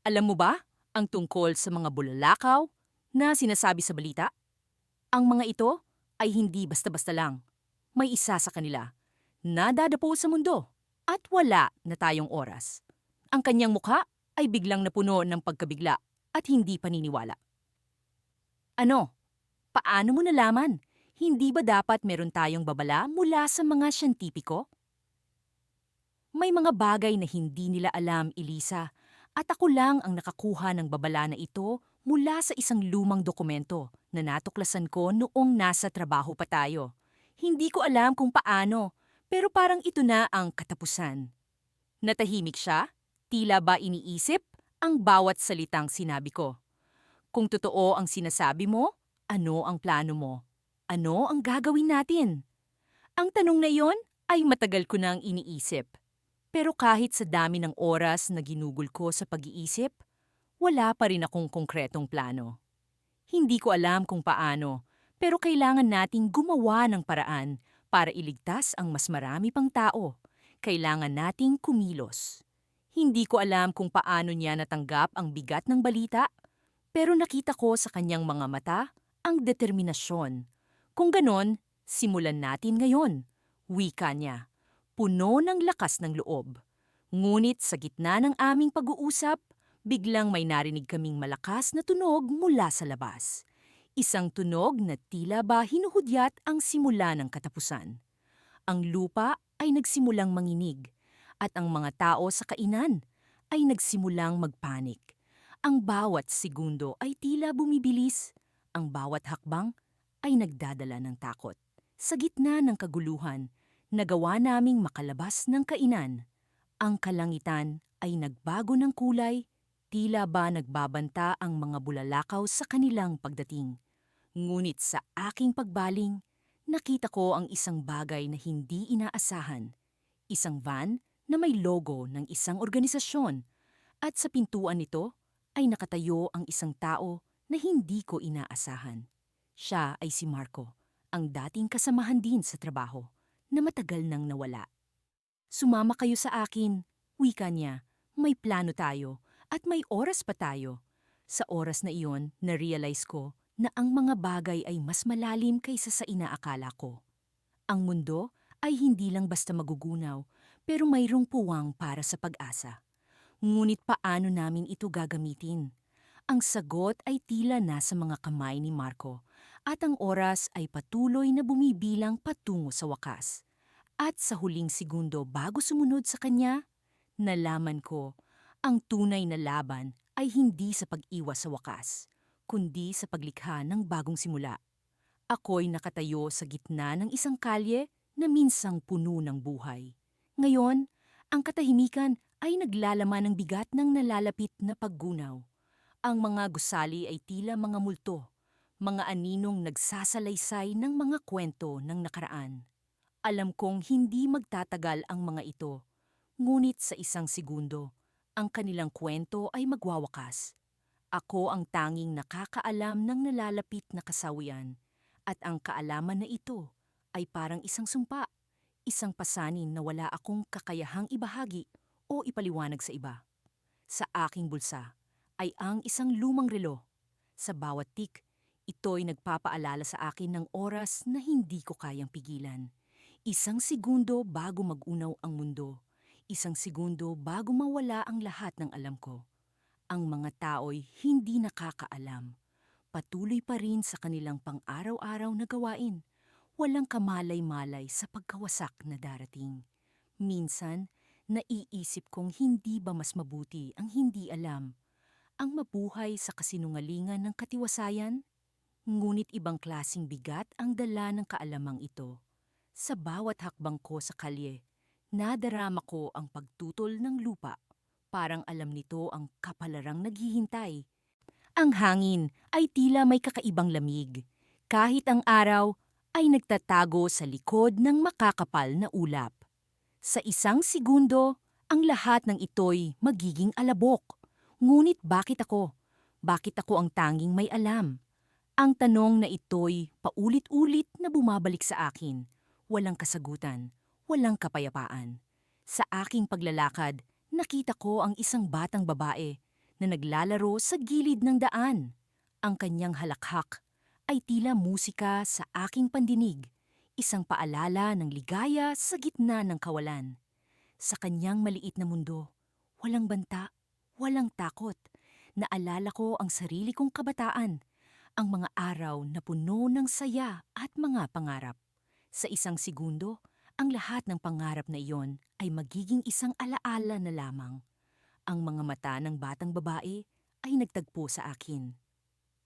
Alam mo ba ang tungkol sa mga bulalakaw na sinasabi sa balita? Ang mga ito ay hindi basta-basta lang. May isa sa kanila, nadadapo sa mundo at wala na tayong oras. Ang kanyang mukha ay biglang napuno ng pagkabigla at hindi paniniwala. Ano? Paano mo nalaman? Hindi ba dapat meron tayong babala mula sa mga siyentipiko? May mga bagay na hindi nila alam, Elisa, at ako lang ang nakakuha ng babala na ito mula sa isang lumang dokumento na natuklasan ko noong nasa trabaho pa tayo. Hindi ko alam kung paano, pero parang ito na ang katapusan. Natahimik siya, tila ba iniisip ang bawat salitang sinabi ko. Kung totoo ang sinasabi mo, ano ang plano mo? Ano ang gagawin natin? Ang tanong na iyon ay matagal ko nang iniisip. Pero kahit sa dami ng oras na ginugol ko sa pag-iisip, wala pa rin akong konkretong plano. Hindi ko alam kung paano, Pero kailangan nating gumawa ng paraan para iligtas ang mas marami pang tao. Kailangan nating kumilos. Hindi ko alam kung paano niya natanggap ang bigat ng balita, pero nakita ko sa kanyang mga mata ang determinasyon. Kung ganon, simulan natin ngayon. Wika niya, puno ng lakas ng loob. Ngunit sa gitna ng aming pag-uusap, biglang may narinig kaming malakas na tunog mula sa labas. Isang tunog na tila ba hinuhudyat ang simula ng katapusan. Ang lupa ay nagsimulang manginig at ang mga tao sa kainan ay nagsimulang magpanik. Ang bawat segundo ay tila bumibilis. Ang bawat hakbang ay nagdadala ng takot. Sa gitna ng kaguluhan, nagawa naming makalabas ng kainan. Ang kalangitan ay nagbago ng kulay, tila ba nagbabanta ang mga bulalakaw sa kanilang pagdating. Ngunit sa aking pagbaling, nakita ko ang isang bagay na hindi inaasahan. Isang van na may logo ng isang organisasyon at sa pintuan nito ay nakatayo ang isang tao na hindi ko inaasahan. Siya ay si Marco, ang dating kasamahan din sa trabaho na matagal nang nawala. Sumama kayo sa akin, wika niya. May plano tayo at may oras pa tayo. Sa oras na iyon, na-realize ko na ang mga bagay ay mas malalim kaysa sa inaakala ko. Ang mundo ay hindi lang basta magugunaw, pero mayroong puwang para sa pag-asa. Ngunit paano namin ito gagamitin? Ang sagot ay tila nasa mga kamay ni Marco at ang oras ay patuloy na bumibilang patungo sa wakas. At sa huling segundo bago sumunod sa kanya, nalaman ko ang tunay na laban ay hindi sa pag-iwas sa wakas, kundi sa paglikha ng bagong simula. Ako'y nakatayo sa gitna ng isang kalye na minsang puno ng buhay. Ngayon, ang katahimikan ay naglalaman ng bigat ng nalalapit na paggunaw. Ang mga gusali ay tila mga multo, mga aninong nagsasalaysay ng mga kwento ng nakaraan. Alam kong hindi magtatagal ang mga ito, ngunit sa isang segundo, ang kanilang kwento ay magwawakas. Ako ang tanging nakakaalam ng nalalapit na kasawian, at ang kaalaman na ito ay parang isang sumpa, isang pasanin na wala akong kakayahang ibahagi o ipaliwanag sa iba. Sa aking bulsa ay ang isang lumang relo. Sa bawat tik, ito'y nagpapaalala sa akin ng oras na hindi ko kayang pigilan. Isang segundo bago mag-unaw ang mundo. Isang segundo bago mawala ang lahat ng alam ko. Ang mga tao'y hindi nakakaalam. Patuloy pa rin sa kanilang pang-araw-araw na gawain. Walang kamalay-malay sa pagkawasak na darating. Minsan, naiisip kong hindi ba mas mabuti ang hindi alam, ang mabuhay sa kasinungalingan ng katiwasayan? Ngunit ibang klasing bigat ang dala ng kaalamang ito. Sa bawat hakbang ko sa kalye, nadarama ko ang pagtutol ng lupa. Parang alam nito ang kapalarang naghihintay. Ang hangin ay tila may kakaibang lamig. Kahit ang araw ay nagtatago sa likod ng makakapal na ulap. Sa isang segundo, ang lahat ng ito'y magiging alabok. Ngunit bakit ako? Bakit ako ang tanging may alam? Ang tanong na ito'y paulit-ulit na bumabalik sa akin. Walang kasagutan, walang kapayapaan. Sa aking paglalakad, nakita ko ang isang batang babae na naglalaro sa gilid ng daan. Ang kanyang halakhak ay tila musika sa aking pandinig, isang paalala ng ligaya sa gitna ng kawalan. Sa kanyang maliit na mundo, walang banta, walang takot. Naalala ko ang sarili kong kabataan, ang mga araw na puno ng saya at mga pangarap. Sa isang segundo, ang lahat ng pangarap na iyon ay magiging isang alaala na lamang. Ang mga mata ng batang babae ay nagtagpo sa akin.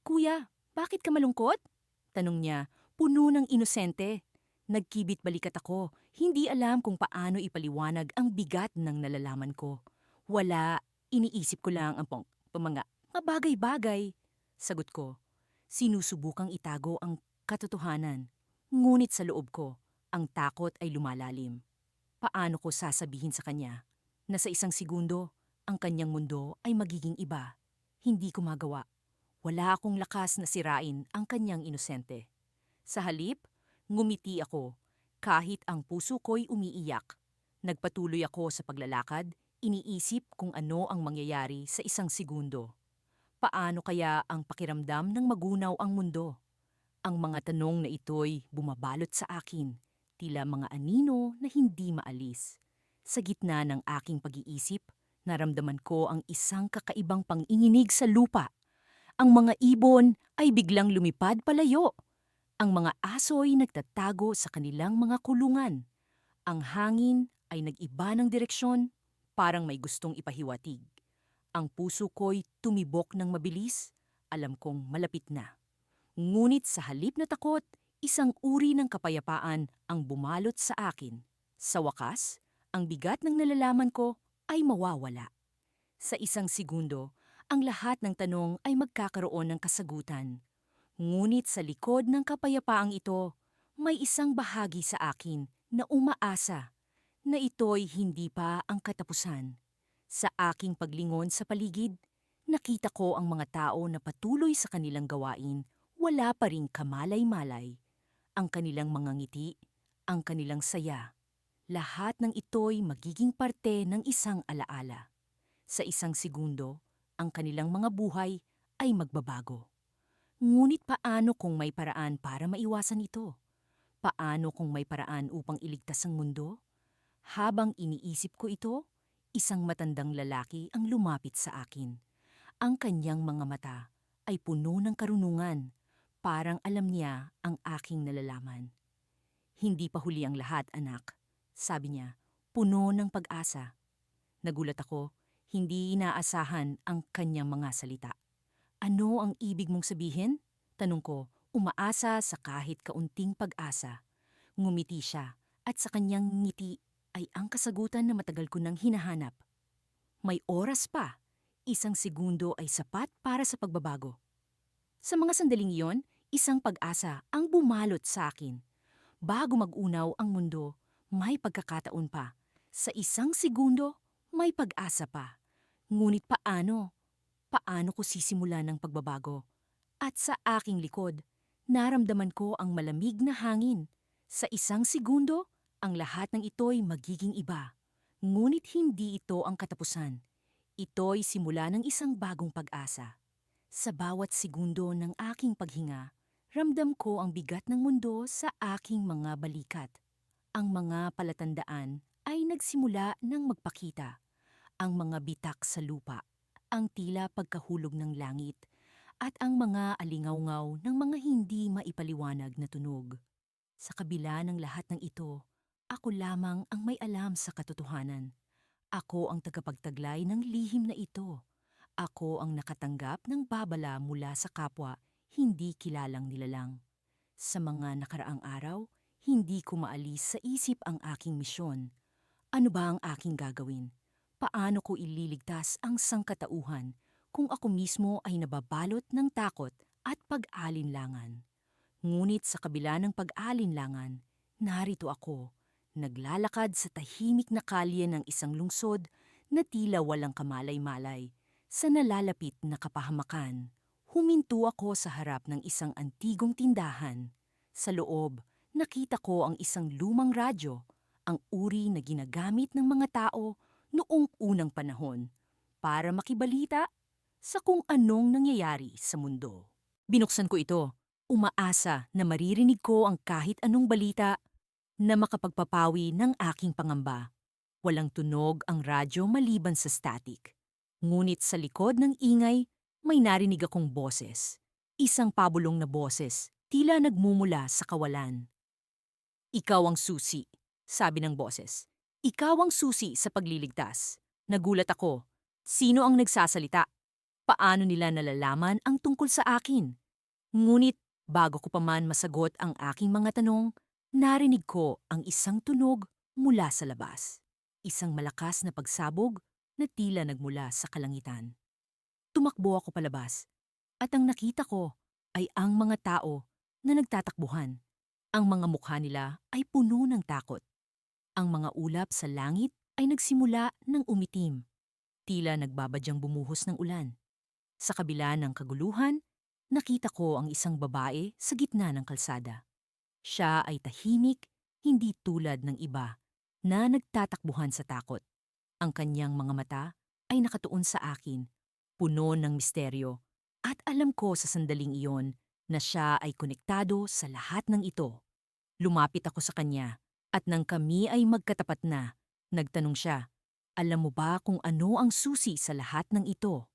"Kuya, bakit ka malungkot?" Tanong niya, puno ng inosente. Nagkibit balikat ako, hindi alam kung paano ipaliwanag ang bigat ng nalalaman ko. "Wala, iniisip ko lang ang mga bagay-bagay." Sagot ko, sinusubukang itago ang katotohanan. Ngunit sa loob ko, ang takot ay lumalalim. Paano ko sasabihin sa kanya na sa isang segundo, ang kanyang mundo ay magiging iba? Hindi ko magawa. Wala akong lakas na sirain ang kanyang inosente. Sa halip, ngumiti ako kahit ang puso ko'y umiiyak. Nagpatuloy ako sa paglalakad, iniisip kung ano ang mangyayari sa isang segundo. Paano kaya ang pakiramdam ng magunaw ang mundo? Ang mga tanong na ito'y bumabalot sa akin, tila mga anino na hindi maalis. Sa gitna ng aking pag-iisip, naramdaman ko ang isang kakaibang panginginig sa lupa. Ang mga ibon ay biglang lumipad palayo. Ang mga aso'y nagtatago sa kanilang mga kulungan. Ang hangin ay nag-iba ng direksyon, parang may gustong ipahiwatig. Ang puso ko'y tumibok ng mabilis, alam kong malapit na. Ngunit sa halip na takot, isang uri ng kapayapaan ang bumalot sa akin. Sa wakas, ang bigat ng nalalaman ko ay mawawala. Sa isang segundo, ang lahat ng tanong ay magkakaroon ng kasagutan. Ngunit sa likod ng kapayapaang ito, may isang bahagi sa akin na umaasa na ito'y hindi pa ang katapusan. Sa aking paglingon sa paligid, nakita ko ang mga tao na patuloy sa kanilang gawain, wala pa ring kamalay-malay. Ang kanilang mga ngiti, ang kanilang saya. Lahat ng ito'y magiging parte ng isang alaala. Sa isang segundo, ang kanilang mga buhay ay magbabago. Ngunit paano kung may paraan para maiwasan ito? Paano kung may paraan upang iligtas ang mundo? Habang iniisip ko ito, isang matandang lalaki ang lumapit sa akin. Ang kanyang mga mata ay puno ng karunungan, parang alam niya ang aking nalalaman. Hindi pa huli ang lahat, anak. Sabi niya, puno ng pag-asa. Nagulat ako, hindi inaasahan ang kanyang mga salita. Ano ang ibig mong sabihin? Tanong ko, umaasa sa kahit kaunting pag-asa. Ngumiti siya at sa kanyang ngiti ay ang kasagutan na matagal ko nang hinahanap. May oras pa. Isang segundo ay sapat para sa pagbabago. Sa mga sandaling iyon, isang pag-asa ang bumalot sa akin. Bago mag-unaw ang mundo, may pagkakataon pa. Sa isang segundo, may pag-asa pa. Ngunit paano? Paano ko sisimulan ng pagbabago? At sa aking likod, naramdaman ko ang malamig na hangin. Sa isang segundo, ang lahat ng ito'y magiging iba. Ngunit hindi ito ang katapusan. Ito'y simula ng isang bagong pag-asa. Sa bawat segundo ng aking paghinga, ramdam ko ang bigat ng mundo sa aking mga balikat. Ang mga palatandaan ay nagsimula ng magpakita. Ang mga bitak sa lupa, ang tila pagkahulog ng langit, at ang mga alingawngaw ng mga hindi maipaliwanag na tunog. Sa kabila ng lahat ng ito, ako lamang ang may alam sa katotohanan. Ako ang tagapagtaglay ng lihim na ito. Ako ang nakatanggap ng babala mula sa kapwa, hindi kilalang nilalang. Sa mga nakaraang araw, hindi ko maalis sa isip ang aking misyon. Ano ba ang aking gagawin? Paano ko ililigtas ang sangkatauhan kung ako mismo ay nababalot ng takot at pag-alinlangan? Ngunit sa kabila ng pag-alinlangan, narito ako, naglalakad sa tahimik na kalye ng isang lungsod na tila walang kamalay-malay. Sa nalalapit na kapahamakan, huminto ako sa harap ng isang antigong tindahan. Sa loob, nakita ko ang isang lumang radyo, ang uri na ginagamit ng mga tao noong unang panahon para makibalita sa kung anong nangyayari sa mundo. Binuksan ko ito, umaasa na maririnig ko ang kahit anong balita na makapagpapawi ng aking pangamba. Walang tunog ang radyo maliban sa static. Ngunit sa likod ng ingay, may narinig akong boses. Isang pabulong na boses, tila nagmumula sa kawalan. Ikaw ang susi, sabi ng boses. Ikaw ang susi sa pagliligtas. Nagulat ako. Sino ang nagsasalita? Paano nila nalalaman ang tungkol sa akin? Ngunit bago ko pa man masagot ang aking mga tanong, narinig ko ang isang tunog mula sa labas. Isang malakas na pagsabog na tila nagmula sa kalangitan. Tumakbo ako palabas at ang nakita ko ay ang mga tao na nagtatakbuhan. Ang mga mukha nila ay puno ng takot. Ang mga ulap sa langit ay nagsimula ng umitim. Tila nagbabadyang bumuhos ng ulan. Sa kabila ng kaguluhan, nakita ko ang isang babae sa gitna ng kalsada. Siya ay tahimik, hindi tulad ng iba na nagtatakbuhan sa takot. Ang kanyang mga mata ay nakatuon sa akin, puno ng misteryo, at alam ko sa sandaling iyon na siya ay konektado sa lahat ng ito. Lumapit ako sa kanya, at nang kami ay magkatapat na, nagtanong siya, "Alam mo ba kung ano ang susi sa lahat ng ito?"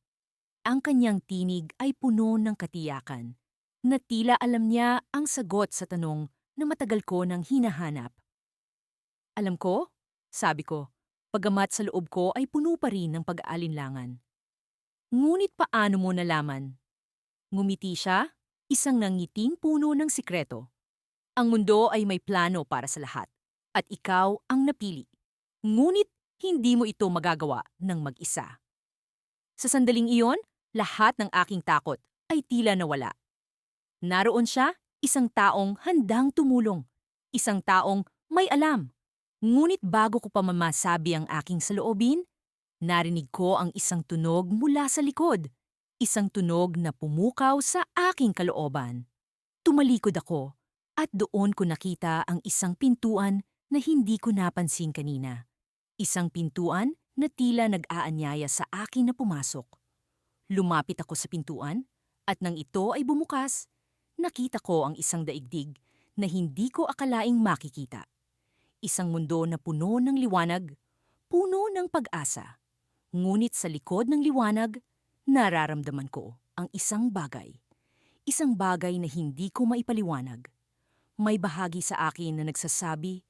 Ang kanyang tinig ay puno ng katiyakan, na tila alam niya ang sagot sa tanong na matagal ko nang hinahanap. "Alam ko," sabi ko, pagamat sa loob ko ay puno pa rin ng pag-aalinlangan. "Ngunit paano mo nalaman?" Ngumiti siya, isang nangiting puno ng sikreto. "Ang mundo ay may plano para sa lahat, at ikaw ang napili. Ngunit hindi mo ito magagawa ng mag-isa." Sa sandaling iyon, lahat ng aking takot ay tila nawala. Naroon siya, isang taong handang tumulong, isang taong may alam. Ngunit bago ko pa mamasabi ang aking saloobin, narinig ko ang isang tunog mula sa likod. Isang tunog na pumukaw sa aking kalooban. Tumalikod ako, at doon ko nakita ang isang pintuan na hindi ko napansin kanina. Isang pintuan na tila nag-aanyaya sa akin na pumasok. Lumapit ako sa pintuan, at nang ito ay bumukas, nakita ko ang isang daigdig na hindi ko akalaing makikita. Isang mundo na puno ng liwanag, puno ng pag-asa. Ngunit sa likod ng liwanag, nararamdaman ko ang isang bagay. Isang bagay na hindi ko maipaliwanag. May bahagi sa akin na nagsasabi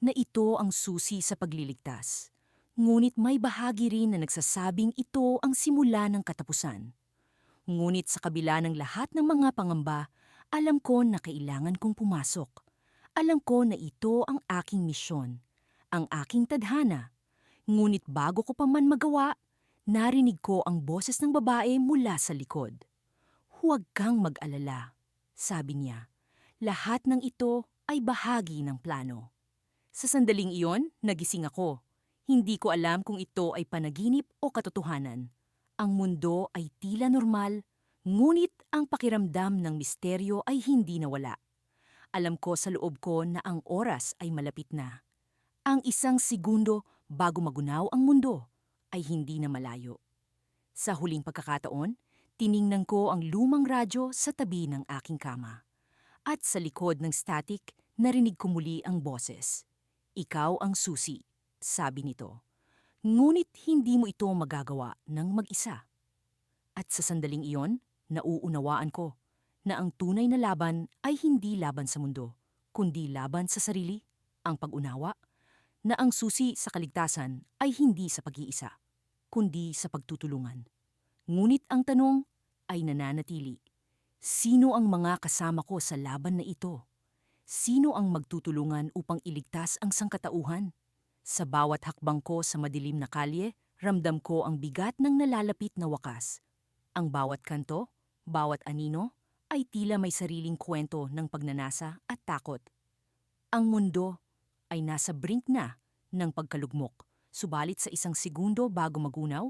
na ito ang susi sa pagliligtas. Ngunit may bahagi rin na nagsasabing ito ang simula ng katapusan. Ngunit sa kabila ng lahat ng mga pangamba, alam ko na kailangan kong pumasok. Alam ko na ito ang aking misyon, ang aking tadhana. Ngunit bago ko pa man magawa, narinig ko ang boses ng babae mula sa likod. "Huwag kang mag-alala," sabi niya. "Lahat ng ito ay bahagi ng plano." Sa sandaling iyon, nagising ako. Hindi ko alam kung ito ay panaginip o katotohanan. Ang mundo ay tila normal, ngunit ang pakiramdam ng misteryo ay hindi nawala. Alam ko sa loob ko na ang oras ay malapit na. Ang isang segundo bago magunaw ang mundo ay hindi na malayo. Sa huling pagkakataon, tiningnan ko ang lumang radyo sa tabi ng aking kama. At sa likod ng static, narinig ko muli ang boses. "Ikaw ang susi," sabi nito. "Ngunit hindi mo ito magagawa ng mag-isa." At sa sandaling iyon, nauunawaan ko na ang tunay na laban ay hindi laban sa mundo, kundi laban sa sarili, ang pag-unawa, na ang susi sa kaligtasan ay hindi sa pag-iisa, kundi sa pagtutulungan. Ngunit ang tanong ay nananatili. Sino ang mga kasama ko sa laban na ito? Sino ang magtutulungan upang iligtas ang sangkatauhan? Sa bawat hakbang ko sa madilim na kalye, ramdam ko ang bigat ng nalalapit na wakas. Ang bawat kanto, bawat anino, ay tila may sariling kwento ng pagnanasa at takot. Ang mundo ay nasa brink na ng pagkalugmok, subalit sa isang segundo bago magunaw,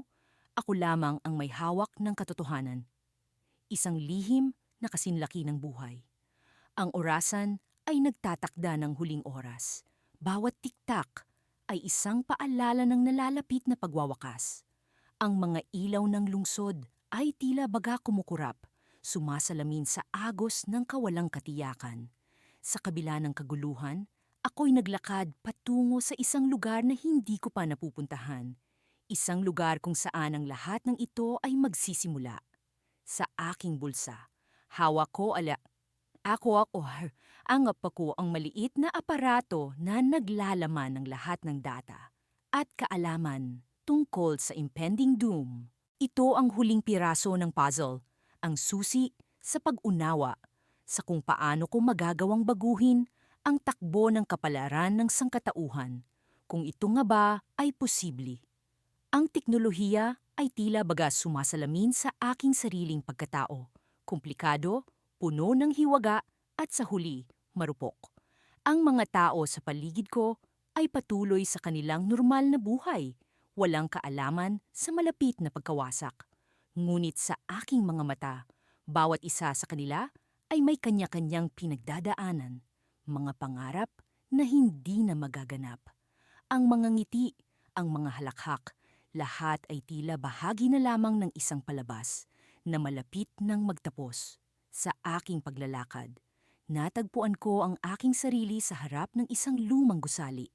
ako lamang ang may hawak ng katotohanan. Isang lihim na kasinlaki ng buhay. Ang orasan ay nagtatakda ng huling oras. Bawat tiktak ay isang paalala ng nalalapit na pagwawakas. Ang mga ilaw ng lungsod ay tila baga kumukurap, sumasalamin sa agos ng kawalang katiyakan. Sa kabila ng kaguluhan, ako'y naglakad patungo sa isang lugar na hindi ko pa napupuntahan. Isang lugar kung saan ang lahat ng ito ay magsisimula. Sa aking bulsa, hawak ko angap ako ang maliit na aparato na naglalaman ng lahat ng data at kaalaman tungkol sa impending doom. Ito ang huling piraso ng puzzle, ang susi sa pag-unawa sa kung paano ko magagawang baguhin ang takbo ng kapalaran ng sangkatauhan, kung ito nga ba ay posible. Ang teknolohiya ay tila baga sumasalamin sa aking sariling pagkatao, komplikado, puno ng hiwaga at sa huli, marupok. Ang mga tao sa paligid ko ay patuloy sa kanilang normal na buhay, walang kaalaman sa malapit na pagkawasak. Ngunit sa aking mga mata, bawat isa sa kanila ay may kanya-kanyang pinagdadaanan. mga pangarap na hindi na magaganap. Ang mga ngiti, ang mga halakhak, lahat ay tila bahagi na lamang ng isang palabas na malapit nang magtapos. Sa aking paglalakad, natagpuan ko ang aking sarili sa harap ng isang lumang gusali.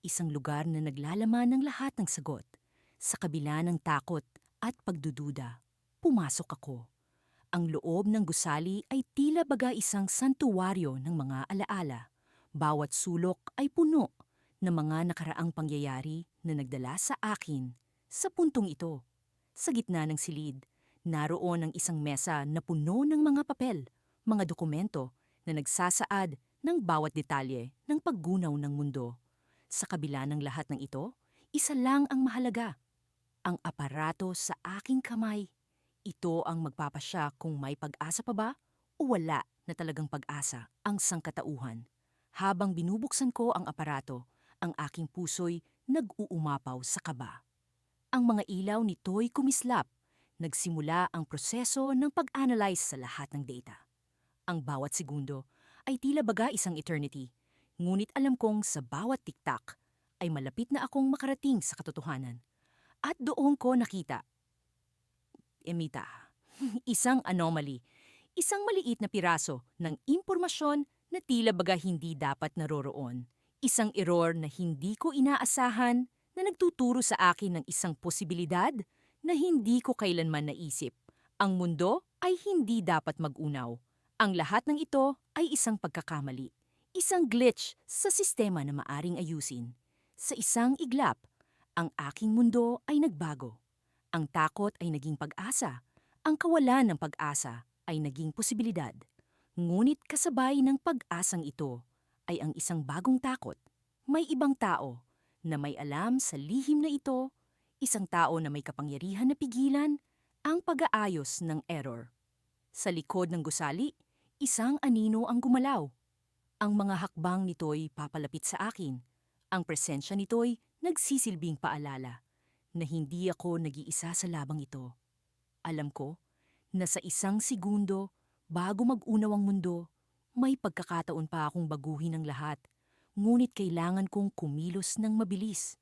Isang lugar na naglalaman ng lahat ng sagot. Sa kabila ng takot at pagdududa, pumasok ako. Ang loob ng gusali ay tila baga isang santuwaryo ng mga alaala. Bawat sulok ay puno ng mga nakaraang pangyayari na nagdala sa akin sa puntong ito. Sa gitna ng silid, naroon ang isang mesa na puno ng mga papel, mga dokumento na nagsasaad ng bawat detalye ng paggunaw ng mundo. Sa kabila ng lahat ng ito, isa lang ang mahalaga, ang aparato sa aking kamay. Ito ang magpapasya kung may pag-asa pa ba o wala na talagang pag-asa ang sangkatauhan. Habang binubuksan ko ang aparato, ang aking puso'y nag-uumapaw sa kaba. Ang mga ilaw nito'y kumislap. Nagsimula ang proseso ng pag-analyze sa lahat ng data. Ang bawat segundo ay tila baga isang eternity. Ngunit alam kong sa bawat tiktak ay malapit na akong makarating sa katotohanan. At doon ko nakita, Emita, isang anomaly, isang maliit na piraso ng impormasyon na tila baga hindi dapat naroroon. Isang error na hindi ko inaasahan na nagtuturo sa akin ng isang posibilidad na hindi ko kailanman naisip. Ang mundo ay hindi dapat mag-unaw. Ang lahat ng ito ay isang pagkakamali. Isang glitch sa sistema na maaring ayusin. Sa isang iglap, ang aking mundo ay nagbago. Ang takot ay naging pag-asa. Ang kawalan ng pag-asa ay naging posibilidad. Ngunit kasabay ng pag-asang ito ay ang isang bagong takot. May ibang tao na may alam sa lihim na ito, isang tao na may kapangyarihan na pigilan ang pag-aayos ng error. Sa likod ng gusali, isang anino ang gumalaw. Ang mga hakbang nito'y papalapit sa akin. Ang presensya nito'y nagsisilbing paalala na hindi ako nag-iisa sa labang ito. Alam ko na sa isang segundo, bago mag-unaw ang mundo, may pagkakataon pa akong baguhin ang lahat, ngunit kailangan kong kumilos ng mabilis.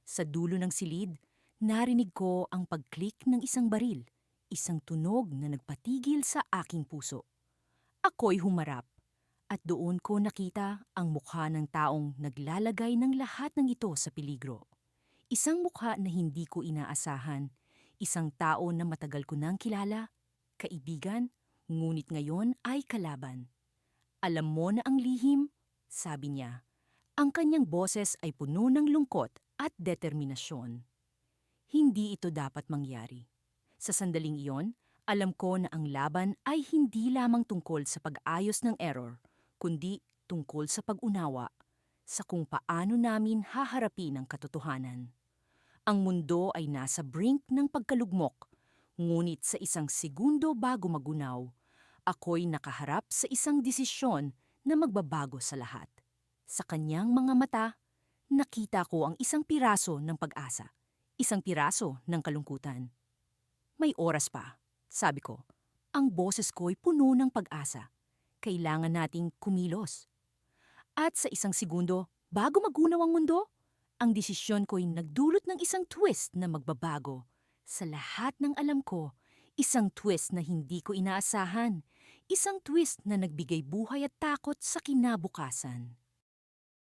Sa dulo ng silid, narinig ko ang pag-click ng isang baril, isang tunog na nagpatigil sa aking puso. Ako'y humarap, at doon ko nakita ang mukha ng taong naglalagay ng lahat ng ito sa peligro. Isang mukha na hindi ko inaasahan, isang tao na matagal ko nang kilala, kaibigan, ngunit ngayon ay kalaban. Alam mo na ang lihim, sabi niya. Ang kanyang boses ay puno ng lungkot at determinasyon. Hindi ito dapat mangyari. Sa sandaling iyon, alam ko na ang laban ay hindi lamang tungkol sa pag-ayos ng error, kundi tungkol sa pag-unawa sa kung paano namin haharapin ang katotohanan. Ang mundo ay nasa brink ng pagkalugmok, ngunit sa isang segundo bago magunaw, ako'y nakaharap sa isang desisyon na magbabago sa lahat. Sa kanyang mga mata, nakita ko ang isang piraso ng pag-asa, isang piraso ng kalungkutan. May oras pa, sabi ko. Ang boses ko'y puno ng pag-asa. Kailangan nating kumilos. At sa isang segundo, bago magunaw ang mundo, ang desisyon ko'y nagdulot ng isang twist na magbabago. Sa lahat ng alam ko, isang twist na hindi ko inaasahan. Isang twist na nagbigay buhay at takot sa kinabukasan.